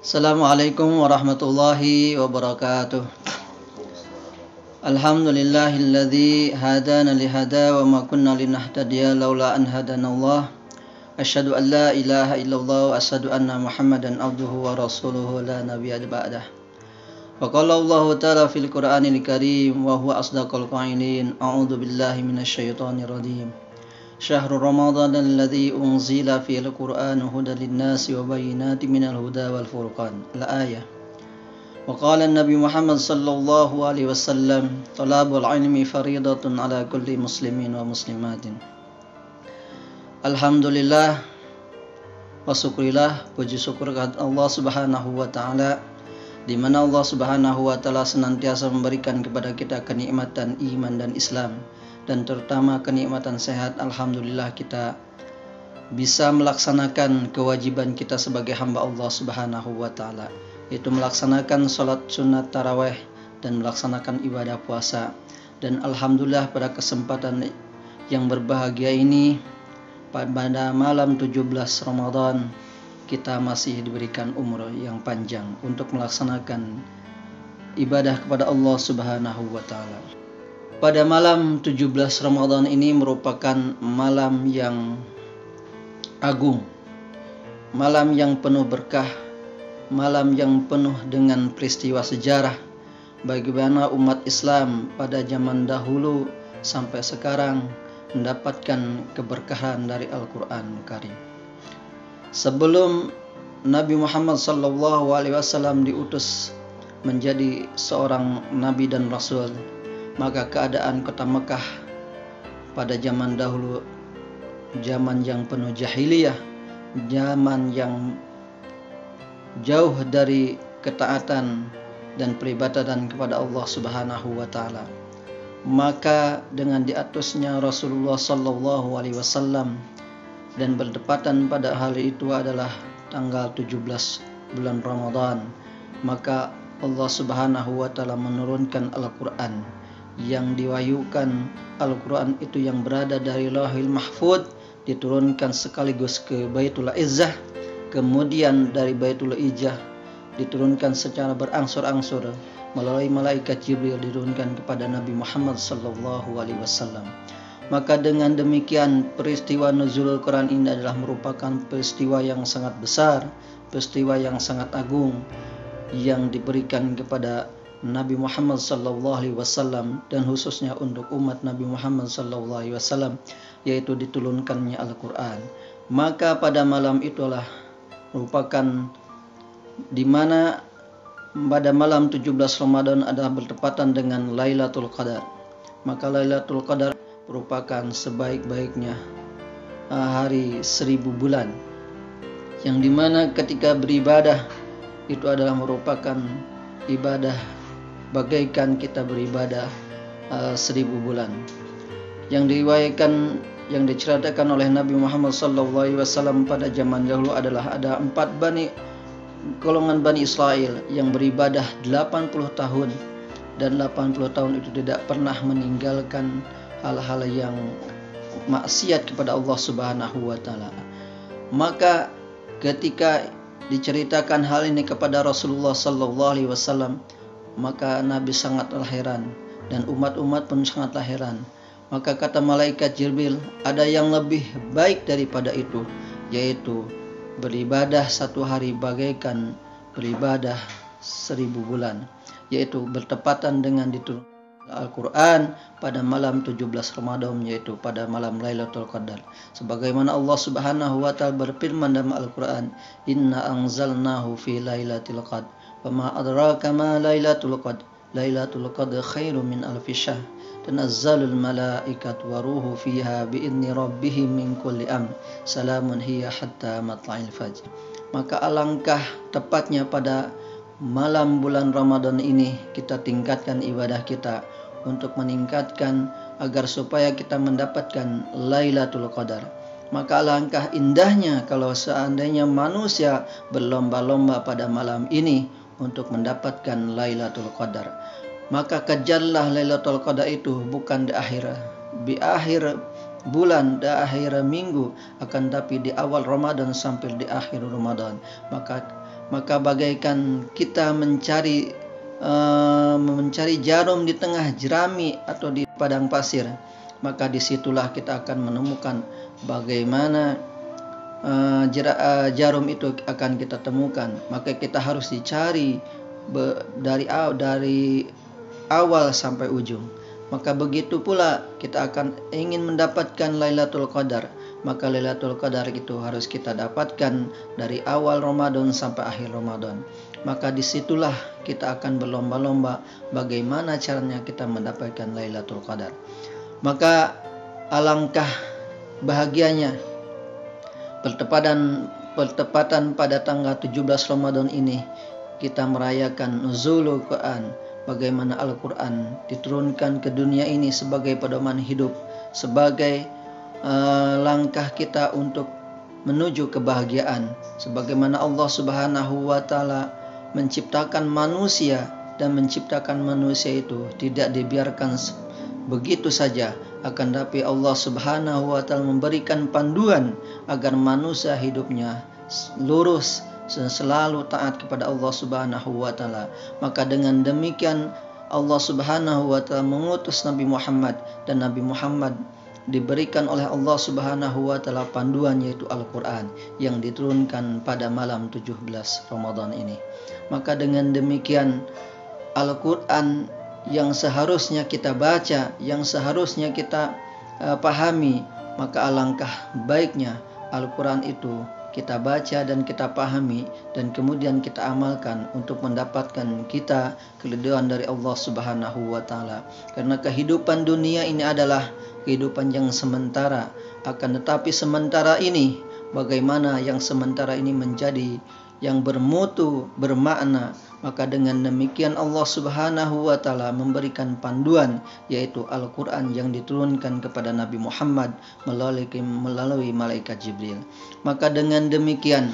Assalamualaikum warahmatullahi wabarakatuh. Alhamdulillahilladzi hadana lihada wa ma kunna linahtadiya laula an hadanallah. Asyhadu an la ilaha illallah wa asyhadu anna Muhammadan abduhu wa rasuluhu la nabiyya ba'dah. Wa qala Allah ta'ala fil Qur'anil Karim wa huwa asdaqul qailin. A'udzu billahi minasyaitonir rajim. Syahrul Ramadan alladzi unzila fihil Qur'an hudan lin-nasi wa bayyinatin minal huda wal furqan. Al-ayah. Wa qala an-nabi Muhammad sallallahu alaihi wasallam, talabul ilmi fariidatun ala kulli muslimin wa muslimatin. Alhamdulillah wa syukrillah, puji syukur kepada Allah Subhanahu wa taala, di mana Allah Subhanahu wa taala senantiasa memberikan kepada kita kenikmatan iman dan Islam, dan terutama kenikmatan sehat. Alhamdulillah kita bisa melaksanakan kewajiban kita sebagai hamba Allah Subhanahu wa taala, yaitu melaksanakan salat sunat tarawih dan melaksanakan ibadah puasa. Dan alhamdulillah pada kesempatan yang berbahagia ini, pada malam 17 Ramadan, kita masih diberikan umur yang panjang untuk melaksanakan ibadah kepada Allah Subhanahu wa taala. Pada malam 17 Ramadan ini merupakan malam yang agung, malam yang penuh berkah, malam yang penuh dengan peristiwa sejarah bagaimana umat Islam pada zaman dahulu sampai sekarang mendapatkan keberkahan dari Al-Quran Karim. Sebelum Nabi Muhammad SAW diutus menjadi seorang nabi dan rasul, maka keadaan kota Mekah pada zaman dahulu, zaman yang penuh jahiliyah, zaman yang jauh dari ketaatan dan peribadatan kepada Allah Subhanahu wa taala. Maka dengan diatusnya Rasulullah sallallahu alaihi wasallam dan berdepatan pada hari itu adalah tanggal 17 bulan Ramadan, maka Allah Subhanahu wa taala menurunkan Al-Qur'an yang diwahyukan. Al-Quran itu yang berada dari Lauhil Mahfud diturunkan sekaligus ke Baitul Izzah, kemudian dari Baitul Izzah diturunkan secara berangsur-angsur melalui malaikat Jibril, diturunkan kepada Nabi Muhammad sallallahu alaihi wasallam. Maka dengan demikian peristiwa nuzulul Quran ini adalah merupakan peristiwa yang sangat besar, peristiwa yang sangat agung yang diberikan kepada Nabi Muhammad sallallahu alaihi wasallam, dan khususnya untuk umat Nabi Muhammad sallallahu alaihi wasallam, yaitu diturunkannya Al-Qur'an. Maka pada malam itulah merupakan di mana pada malam 17 Ramadan adalah bertepatan dengan Lailatul Qadar. Maka Lailatul Qadar merupakan sebaik-baiknya hari 1000 bulan, yang dimana ketika beribadah itu adalah merupakan ibadah bagaikan kita beribadah 1000 bulan. Yang diriwayatkan, yang diceritakan oleh Nabi Muhammad SAW pada zaman dahulu adalah ada 4 golongan Bani Israel yang beribadah 80 tahun, dan 80 tahun itu tidak pernah meninggalkan hal-hal yang maksiat kepada Allah Subhanahu wa taala. Maka ketika diceritakan hal ini kepada Rasulullah sallallahu alaihi wasallam, maka Nabi sangatlah heran dan umat-umat pun sangatlah heran. Maka kata malaikat Jibril, ada yang lebih baik daripada itu, yaitu beribadah 1 hari bagaikan beribadah 1000 bulan, yaitu bertepatan dengan diturunkan Al-Quran pada malam 17 Ramadan, yaitu pada malam Lailatul Qadar. Sebagaimana Allah Subhanahu wa taala berfirman dalam Al-Quran, "Inna anzalnahu fi lailatul qadr, wa ma adraka ma lailatul qadr, lailatul qadr khairum min alfi syahr, tanazzalul malaikatu wa ruhu fiha biidzni rabbihim min kulli amr, salamun hiya hatta matla'il fajr." Maka alangkah tepatnya pada malam bulan Ramadan ini kita tingkatkan ibadah kita untuk meningkatkan agar supaya kita mendapatkan Lailatul Qadar. Maka alangkah indahnya kalau seandainya manusia berlomba-lomba pada malam ini untuk mendapatkan Lailatul Qadar. Maka kejarlah Lailatul Qadar itu bukan di akhir bulan, di akhir minggu, akan tapi di awal Ramadan sampai di akhir Ramadan. Maka maka bagaikan kita mencari jarum di tengah jerami atau di padang pasir, maka disitulah kita akan menemukan bagaimana jarum itu akan kita temukan. Maka kita harus dicari dari awal sampai ujung. Maka begitu pula kita akan ingin mendapatkan Lailatul Qadar, maka Lailatul Qadar itu harus kita dapatkan dari awal Ramadan sampai akhir Ramadan. Maka disitulah kita akan berlomba-lomba bagaimana caranya kita mendapatkan Lailatul Qadar. Maka alangkah bahagianya bertepatan pada tanggal 17 Ramadan ini kita merayakan nuzulul Quran, bagaimana Al-Quran diturunkan ke dunia ini sebagai pedoman hidup, sebagai langkah kita untuk menuju kebahagiaan. Sebagaimana Allah Subhanahu wa Ta'ala menciptakan manusia, dan menciptakan manusia itu tidak dibiarkan begitu saja, akan tapi Allah Subhanahu wa Ta'ala memberikan panduan agar manusia hidupnya lurus, selalu taat kepada Allah Subhanahu wa Ta'ala. Maka dengan demikian Allah Subhanahu wa Ta'ala mengutus Nabi Muhammad, dan Nabi Muhammad diberikan oleh Allah Subhanahu wa Ta'ala panduan, yaitu Al-Quran yang diturunkan pada malam 17 Ramadan ini. Maka dengan demikian Al-Quran yang seharusnya kita baca, yang seharusnya kita pahami, maka alangkah baiknya Al-Quran itu kita baca dan kita pahami, dan kemudian kita amalkan untuk mendapatkan kita keridhaan dari Allah Subhanahu wa Ta'ala. Karena kehidupan dunia ini adalah kehidupan yang sementara, akan tetapi sementara ini, bagaimana yang sementara ini menjadi yang bermutu, bermakna, maka dengan demikian Allah Subhanahu wa Ta'ala memberikan panduan, yaitu Al-Quran yang diturunkan kepada Nabi Muhammad melalui malaikat Jibril. Maka dengan demikian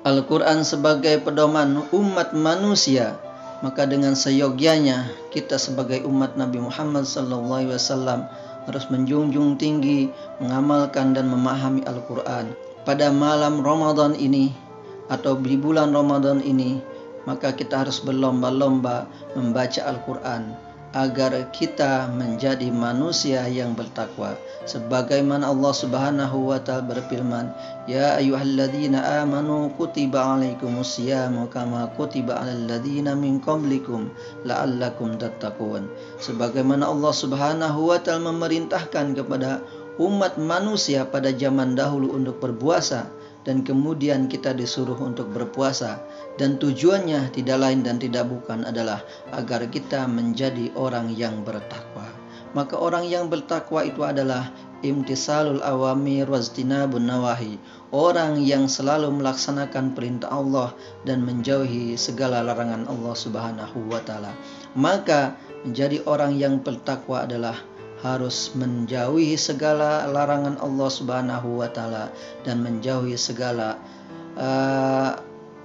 Al-Quran sebagai pedoman umat manusia, maka dengan seyogyanya kita sebagai umat Nabi Muhammad SAW harus menjunjung tinggi, mengamalkan dan memahami Al-Quran. Pada malam Ramadan ini atau di bulan Ramadan ini, maka kita harus berlomba-lomba membaca Al-Quran agar kita menjadi manusia yang bertakwa. Sebagaimana Allah Subhanahu wa Ta'ala berfirman, Ya ayyuhalladzina amanu kutiba alaikumus syiyamu kama kutiba alal ladzina min qablikum la'allakum tattaqun. Sebagaimana Allah Subhanahu wa Ta'ala memerintahkan kepada umat manusia pada zaman dahulu untuk berpuasa, dan kemudian kita disuruh untuk berpuasa, dan tujuannya tidak lain dan tidak bukan adalah agar kita menjadi orang yang bertakwa. Maka orang yang bertakwa itu adalah imtisalul awamir wajtinabun nawahi, orang yang selalu melaksanakan perintah Allah dan menjauhi segala larangan Allah Subhanahu wa Ta'ala. Maka menjadi orang yang bertakwa adalah harus menjauhi segala larangan Allah Subhanahu wa Ta'ala dan menjauhi segala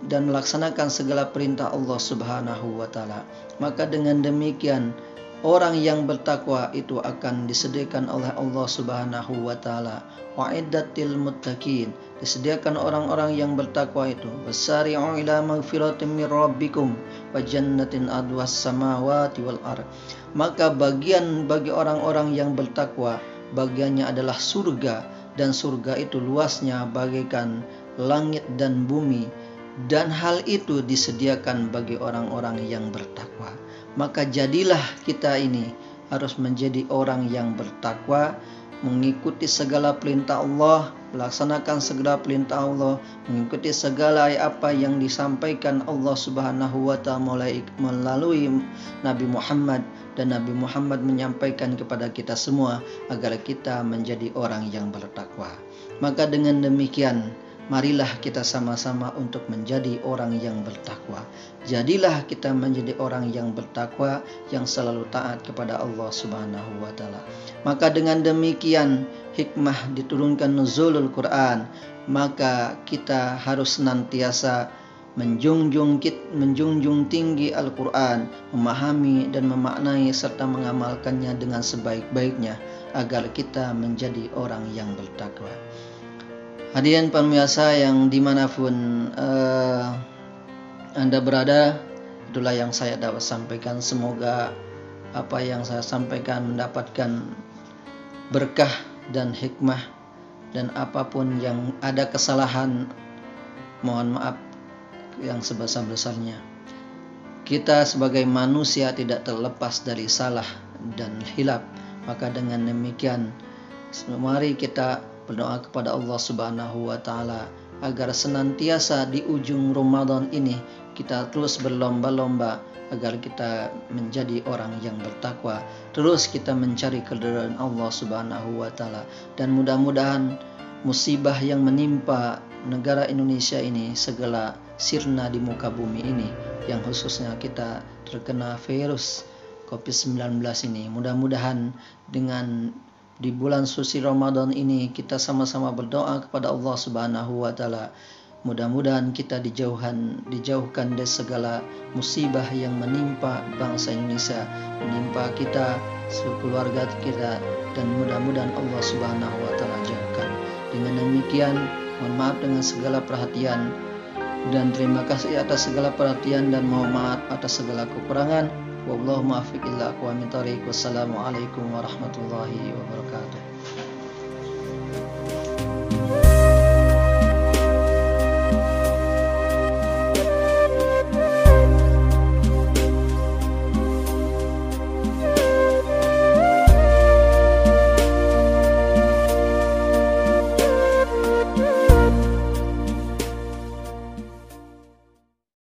dan melaksanakan segala perintah Allah Subhanahu wa Ta'ala. Maka dengan demikian orang yang bertakwa itu akan disediakan oleh Allah Subhanahu wa Ta'ala wa'iddatil muttaqin, disediakan orang-orang yang bertakwa itu, wasari'u ila magfiratin min rabbikum wa jannatin adwas samawati wal ard. Maka bagian bagi orang-orang yang bertakwa, bagiannya adalah surga, dan surga itu luasnya bagaikan langit dan bumi, dan hal itu disediakan bagi orang-orang yang bertakwa. Maka jadilah kita ini harus menjadi orang yang bertakwa, mengikuti segala perintah Allah, melaksanakan segala perintah Allah, mengikuti segala apa yang disampaikan Allah Subhanahu wa Ta'ala melalui Nabi Muhammad, dan Nabi Muhammad menyampaikan kepada kita semua agar kita menjadi orang yang bertakwa. Maka dengan demikian marilah kita sama-sama untuk menjadi orang yang bertakwa. Jadilah kita menjadi orang yang bertakwa, yang selalu taat kepada Allah Subhanahu wa Ta'ala. Maka dengan demikian hikmah diturunkan nuzulul Quran, maka kita harus senantiasa menjunjung tinggi Al-Quran, memahami dan memaknai serta mengamalkannya dengan sebaik-baiknya agar kita menjadi orang yang bertakwa. Hadirin pemirsa yang dimanapun Anda berada, itulah yang saya dapat sampaikan. Semoga apa yang saya sampaikan mendapatkan berkah dan hikmah, dan apapun yang ada kesalahan, mohon maaf yang sebesar-besarnya. Kita sebagai manusia tidak terlepas dari salah dan hilaf. Maka dengan demikian, mari kita berdoa kepada Allah Subhanahu wa Ta'ala agar senantiasa di ujung Ramadan ini kita terus berlomba-lomba agar kita menjadi orang yang bertakwa, terus kita mencari keridhaan Allah Subhanahu wa Ta'ala, dan mudah-mudahan musibah yang menimpa negara Indonesia ini, segala sirna di muka bumi ini, yang khususnya kita terkena virus COVID-19 ini, mudah-mudahan dengan di bulan suci Ramadan ini kita sama-sama berdoa kepada Allah Subhanahu wa Ta'ala. Mudah-mudahan kita dijauhkan dari segala musibah yang menimpa bangsa Indonesia, menimpa kita, keluarga kita, dan mudah-mudahan Allah Subhanahu wa Ta'ala jauhkan. Dengan demikian, mohon maaf dengan segala perhatian, dan terima kasih atas segala perhatian, dan mohon maaf atas segala kekurangan. Wallahu muwaffiq ila aqwamit thoriq. Wassalamualaikum warahmatullahi wabarakatuh.